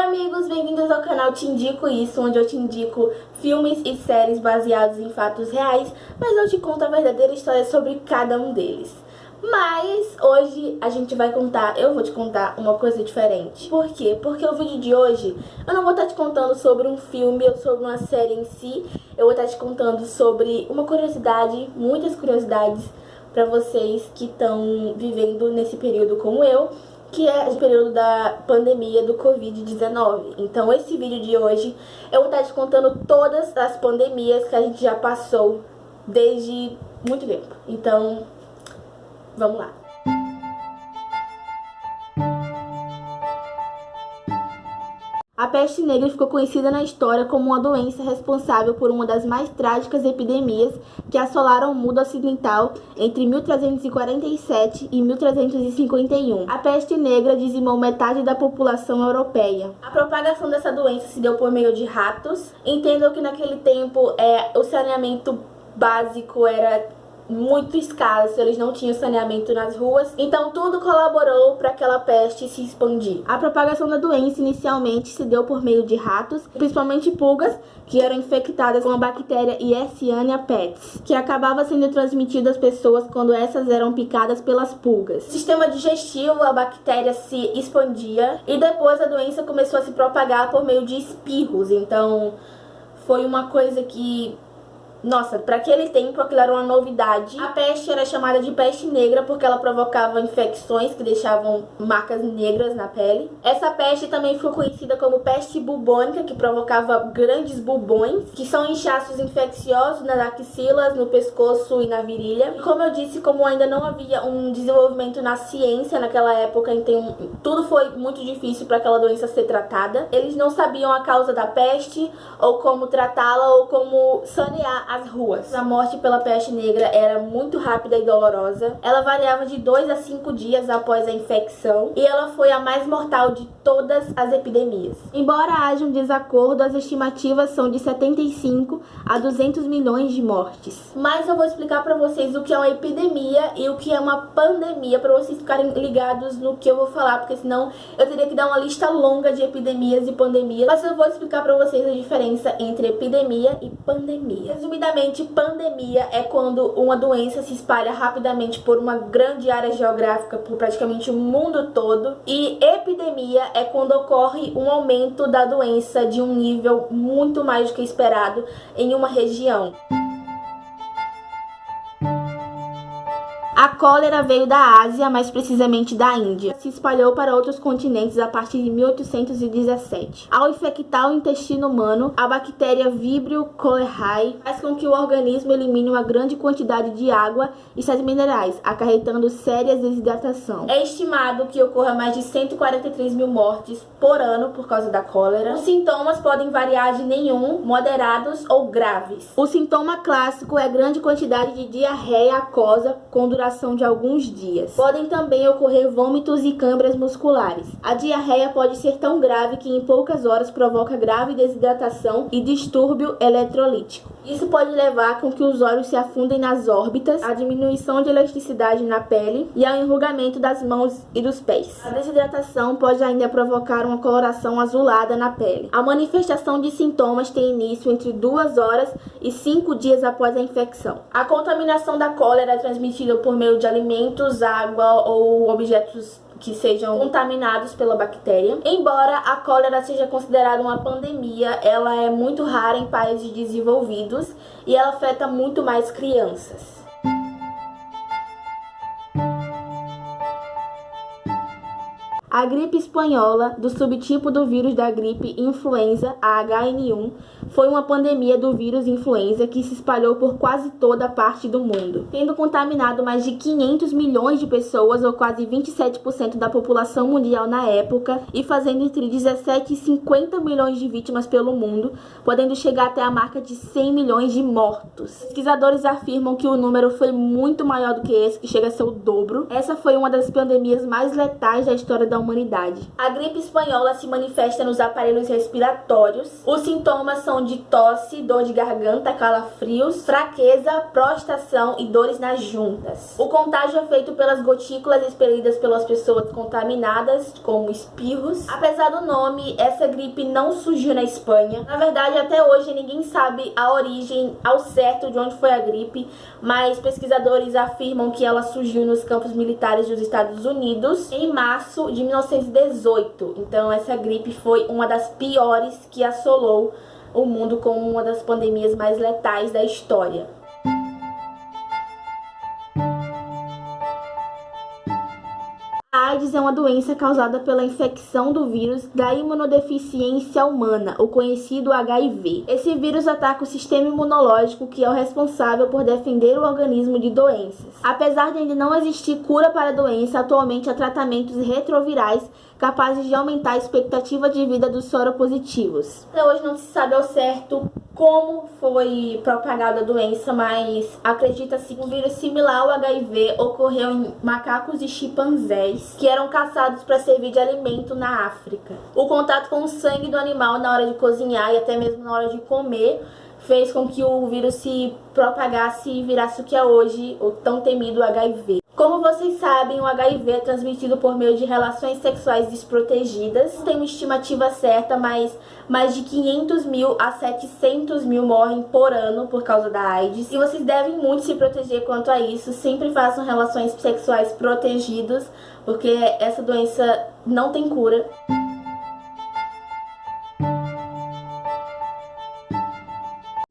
amigos, bem-vindos ao canal Te Indico Isso, onde eu te indico filmes e séries baseados em fatos reais, mas eu te conto a verdadeira história sobre cada um deles. Mas hoje eu vou te contar uma coisa diferente. Por quê? Porque o vídeo de hoje eu não vou estar te contando sobre um filme ou sobre uma série em si. Eu vou estar te contando sobre uma curiosidade, muitas curiosidades para vocês que estão vivendo nesse período como eu, que é o período da pandemia do Covid-19. Então esse vídeo de hoje eu vou estar te contando todas as pandemias que a gente já passou desde muito tempo. Então, vamos lá. A peste negra ficou conhecida na história como uma doença responsável por uma das mais trágicas epidemias que assolaram o mundo ocidental entre 1347 e 1351. A peste negra dizimou metade da população europeia. A propagação dessa doença se deu por meio de ratos. Entendam que naquele tempo o saneamento básico era muito escasso, eles não tinham saneamento nas ruas, então tudo colaborou para aquela peste se expandir. A propagação da doença inicialmente se deu por meio de ratos, principalmente pulgas, que eram infectadas com a bactéria Yersinia pestis, que acabava sendo transmitida às pessoas quando essas eram picadas pelas pulgas. No sistema digestivo, a bactéria se expandia e depois a doença começou a se propagar por meio de espirros. Então foi uma coisa que, nossa, para aquele tempo aquilo era uma novidade. A peste era chamada de peste negra porque ela provocava infecções que deixavam marcas negras na pele. Essa peste também ficou conhecida como peste bubônica, que provocava grandes bubões, que são inchaços infecciosos nas axilas, no pescoço e na virilha. E como eu disse, como ainda não havia um desenvolvimento na ciência naquela época, então tudo foi muito difícil para aquela doença ser tratada. Eles não sabiam a causa da peste, ou como tratá-la, ou como sanear as ruas. A morte pela peste negra era muito rápida e dolorosa. Ela variava de 2 a 5 dias após a infecção e ela foi a mais mortal de todas as epidemias. Embora haja um desacordo, as estimativas são de 75 a 200 milhões de mortes. Mas eu vou explicar para vocês o que é uma epidemia e o que é uma pandemia, para vocês ficarem ligados no que eu vou falar, porque senão eu teria que dar uma lista longa de epidemias e pandemias. Mas eu vou explicar para vocês a diferença entre epidemia e pandemia. Resumidamente, pandemia é quando uma doença se espalha rapidamente por uma grande área geográfica, por praticamente o mundo todo. E epidemia é quando ocorre um aumento da doença de um nível muito mais do que esperado em uma região. A cólera veio da Ásia, mais precisamente da Índia. Se espalhou para outros continentes a partir de 1817. Ao infectar o intestino humano, a bactéria Vibrio cholerae faz com que o organismo elimine uma grande quantidade de água e sais minerais, acarretando séria desidratação. É estimado que ocorra mais de 143 mil mortes por ano por causa da cólera. Os sintomas podem variar de nenhum, moderados ou graves. O sintoma clássico é grande quantidade de diarreia aquosa com duração de alguns dias. Podem também ocorrer vômitos e câimbras musculares. A diarreia pode ser tão grave que em poucas horas provoca grave desidratação e distúrbio eletrolítico. Isso pode levar com que os olhos se afundem nas órbitas, a diminuição de elasticidade na pele e ao enrugamento das mãos e dos pés. A desidratação pode ainda provocar uma coloração azulada na pele. A manifestação de sintomas tem início entre 2 horas e 5 dias após a infecção. A contaminação da cólera é transmitida por meio de alimentos, água ou objetos que sejam contaminados pela bactéria. Embora a cólera seja considerada uma pandemia, ela é muito rara em países desenvolvidos e ela afeta muito mais crianças. A gripe espanhola, do subtipo do vírus da gripe influenza, a H1N1, foi uma pandemia do vírus influenza que se espalhou por quase toda a parte do mundo, tendo contaminado mais de 500 milhões de pessoas, ou quase 27% da população mundial na época, e fazendo entre 17 e 50 milhões de vítimas pelo mundo, podendo chegar até a marca de 100 milhões de mortos. Pesquisadores afirmam que o número foi muito maior do que esse, que chega a ser o dobro. Essa foi uma das pandemias mais letais da história da humanidade humanidade. A gripe espanhola se manifesta nos aparelhos respiratórios. Os sintomas são de tosse, dor de garganta, calafrios, fraqueza, prostração e dores nas juntas. O contágio é feito pelas gotículas expelidas pelas pessoas contaminadas, como espirros. Apesar do nome, essa gripe não surgiu na Espanha. Na verdade, até hoje ninguém sabe a origem ao certo de onde foi a gripe, mas pesquisadores afirmam que ela surgiu nos campos militares dos Estados Unidos em março de 1918. Então essa gripe foi uma das piores que assolou o mundo, como uma das pandemias mais letais da história. A AIDS é uma doença causada pela infecção do vírus da imunodeficiência humana, o conhecido HIV. Esse vírus ataca o sistema imunológico, que é o responsável por defender o organismo de doenças. Apesar de ainda não existir cura para a doença, atualmente há tratamentos retrovirais capazes de aumentar a expectativa de vida dos soropositivos. Até hoje não se sabe ao certo como foi propagada a doença, mas acredita-se que um vírus similar ao HIV ocorreu em macacos e chimpanzés que eram caçados para servir de alimento na África. O contato com o sangue do animal na hora de cozinhar e até mesmo na hora de comer fez com que o vírus se propagasse e virasse o que é hoje o tão temido HIV. Como vocês sabem, o HIV é transmitido por meio de relações sexuais desprotegidas. Não tem uma estimativa certa, mas mais de 500 mil a 700 mil morrem por ano por causa da AIDS. E vocês devem muito se proteger quanto a isso. Sempre façam relações sexuais protegidas, porque essa doença não tem cura.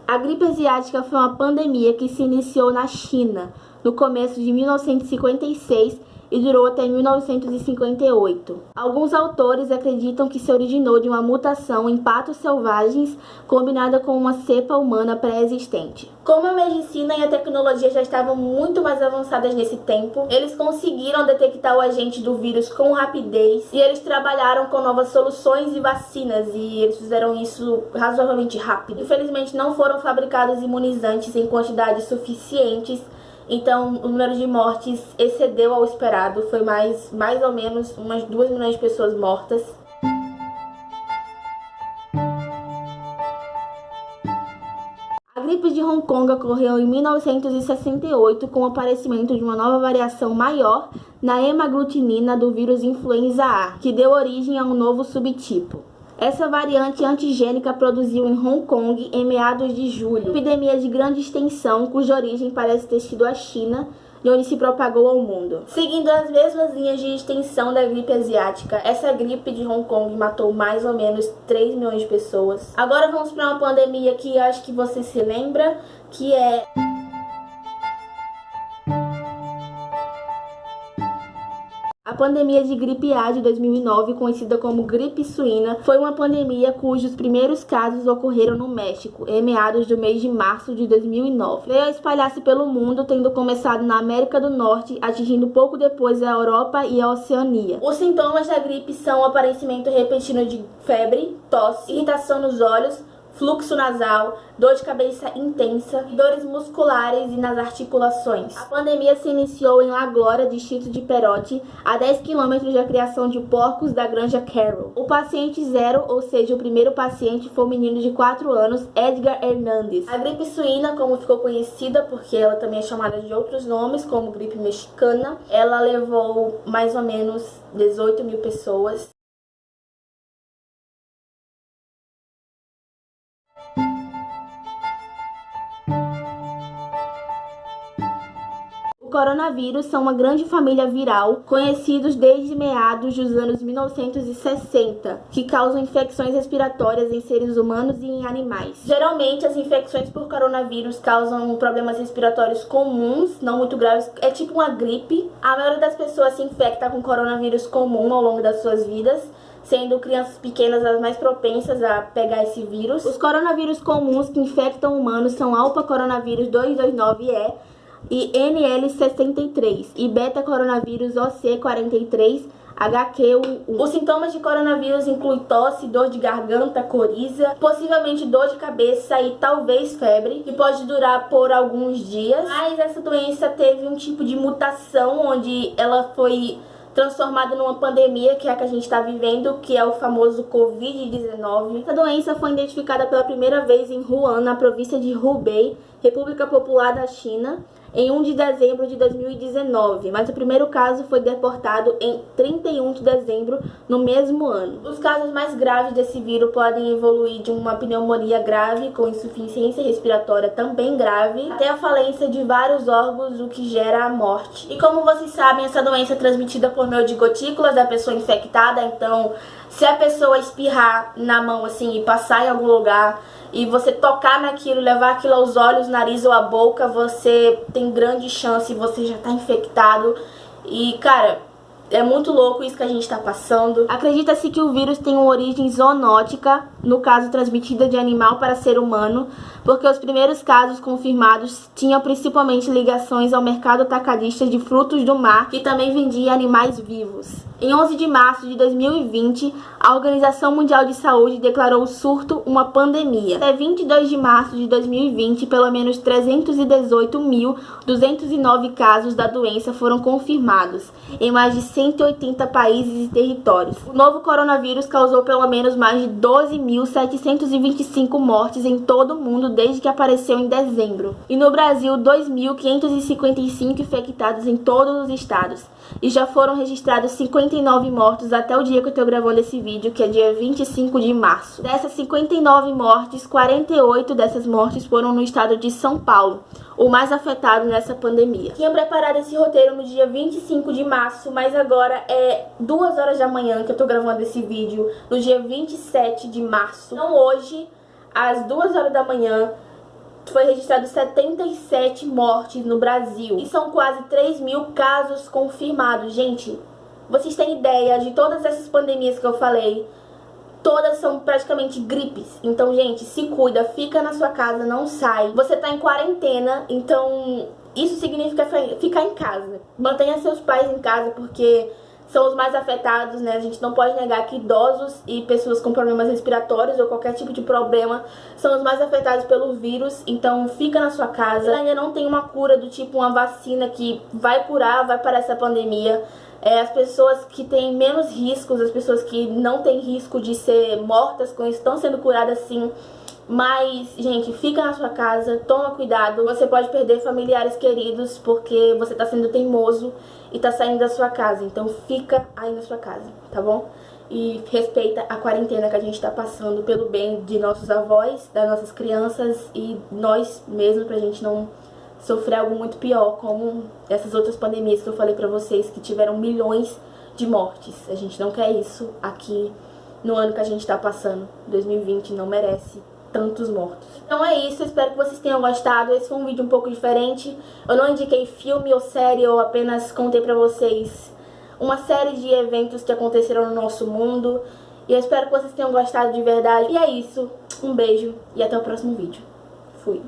A gripe asiática foi uma pandemia que se iniciou na China no começo de 1956 e durou até 1958. Alguns autores acreditam que se originou de uma mutação em patos selvagens combinada com uma cepa humana pré-existente. Como a medicina e a tecnologia já estavam muito mais avançadas nesse tempo, eles conseguiram detectar o agente do vírus com rapidez e eles trabalharam com novas soluções e vacinas, e eles fizeram isso razoavelmente rápido. Infelizmente não foram fabricados imunizantes em quantidades suficientes, então o número de mortes excedeu ao esperado, foi mais ou menos umas 2 milhões de pessoas mortas. A gripe de Hong Kong ocorreu em 1968 com o aparecimento de uma nova variação maior na hemaglutinina do vírus influenza A, que deu origem a um novo subtipo. Essa variante antigênica produziu em Hong Kong em meados de julho epidemia de grande extensão, cuja origem parece ter sido a China, de onde se propagou ao mundo. Seguindo as mesmas linhas de extensão da gripe asiática, essa gripe de Hong Kong matou mais ou menos 3 milhões de pessoas. Agora vamos para uma pandemia que eu acho que você se lembra, que é a pandemia de gripe A de 2009, conhecida como gripe suína, foi uma pandemia cujos primeiros casos ocorreram no México, em meados do mês de março de 2009. Veio a espalhar-se pelo mundo, tendo começado na América do Norte, atingindo pouco depois a Europa e a Oceania. Os sintomas da gripe são o aparecimento repentino de febre, tosse, irritação nos olhos, fluxo nasal, dor de cabeça intensa, dores musculares e nas articulações. A pandemia se iniciou em La Glória, distrito de Perote, a 10 km da criação de porcos da Granja Carroll. O paciente zero, ou seja, o primeiro paciente, foi um menino de 4 anos, Edgar Hernandes. A gripe suína, como ficou conhecida, porque ela também é chamada de outros nomes, como gripe mexicana, ela levou mais ou menos 18 mil pessoas. O coronavírus são uma grande família viral, conhecidos desde meados dos anos 1960, que causam infecções respiratórias em seres humanos e em animais. Geralmente, as infecções por coronavírus causam problemas respiratórios comuns, não muito graves, é tipo uma gripe. A maioria das pessoas se infecta com coronavírus comum ao longo das suas vidas, sendo crianças pequenas as mais propensas a pegar esse vírus. Os coronavírus comuns que infectam humanos são Alpha Coronavírus 229E e NL63 e Beta Coronavírus OC43 HQ11. Os sintomas de coronavírus incluem tosse, dor de garganta, coriza, possivelmente dor de cabeça e talvez febre, que pode durar por alguns dias. Mas essa doença teve um tipo de mutação onde ela foi transformada numa pandemia, que é a que a gente está vivendo, que é o famoso Covid-19. Essa doença foi identificada pela primeira vez em Wuhan, na província de Hubei, República Popular da China, em 1 de dezembro de 2019, mas o primeiro caso foi reportado em 31 de dezembro no mesmo ano. Os casos mais graves desse vírus podem evoluir de uma pneumonia grave, com insuficiência respiratória também grave, até a falência de vários órgãos, o que gera a morte. E como vocês sabem, essa doença é transmitida por meio de gotículas da pessoa infectada, então se a pessoa espirrar na mão assim e passar em algum lugar, e você tocar naquilo, levar aquilo aos olhos, nariz ou à boca, você tem grande chance, você já tá infectado. E, cara, é muito louco isso que a gente tá passando. Acredita-se que o vírus tem uma origem zoonótica, no caso transmitida de animal para ser humano, porque os primeiros casos confirmados tinham principalmente ligações ao mercado atacadista de frutos do mar, que também vendia animais vivos. Em 11 de março de 2020, a Organização Mundial de Saúde declarou o surto uma pandemia. Até 22 de março de 2020, pelo menos 318.209 casos da doença foram confirmados, em mais de 180 países e territórios. O novo coronavírus causou pelo menos mais de 12.725 mortes em todo o mundo desde que apareceu em dezembro. E no Brasil, 2.555 infectados em todos os estados. E já foram registrados 59 mortos até o dia que eu estou gravando esse vídeo, que é dia 25 de março. Dessas 59 mortes, 48 dessas mortes foram no estado de São Paulo, o mais afetado nessa pandemia. Tinha preparado esse roteiro no dia 25 de março, mas agora é 2 horas da manhã que eu tô gravando esse vídeo, no dia 27 de março. Então hoje, às 2 horas da manhã, foi registrado 77 mortes no Brasil. E são quase 3.000 casos confirmados. Gente, vocês têm ideia de todas essas pandemias que eu falei? Todas são praticamente gripes. Então, gente, se cuida, fica na sua casa, não sai. Você tá em quarentena, então isso significa ficar em casa. Mantenha seus pais em casa, porque são os mais afetados, né? A gente não pode negar que idosos e pessoas com problemas respiratórios ou qualquer tipo de problema são os mais afetados pelo vírus. Então fica na sua casa. Ainda não tem uma cura do tipo uma vacina que vai curar, vai parar essa pandemia. As pessoas que têm menos riscos, as pessoas que não têm risco de ser mortas com isso, estão sendo curadas sim. Mas, gente, fica na sua casa, toma cuidado. Você pode perder familiares queridos porque você tá sendo teimoso e tá saindo da sua casa. Então fica aí na sua casa, tá bom? E respeita a quarentena que a gente tá passando pelo bem de nossos avós, das nossas crianças e nós mesmos, pra gente não sofrer algo muito pior, como essas outras pandemias que eu falei pra vocês, que tiveram milhões de mortes. A gente não quer isso aqui no ano que a gente tá passando. 2020 não merece tantos mortos. Então é isso, espero que vocês tenham gostado. Esse foi um vídeo um pouco diferente. Eu não indiquei filme ou série, eu apenas contei pra vocês uma série de eventos que aconteceram no nosso mundo. E eu espero que vocês tenham gostado de verdade. E é isso, um beijo e até o próximo vídeo. Fui!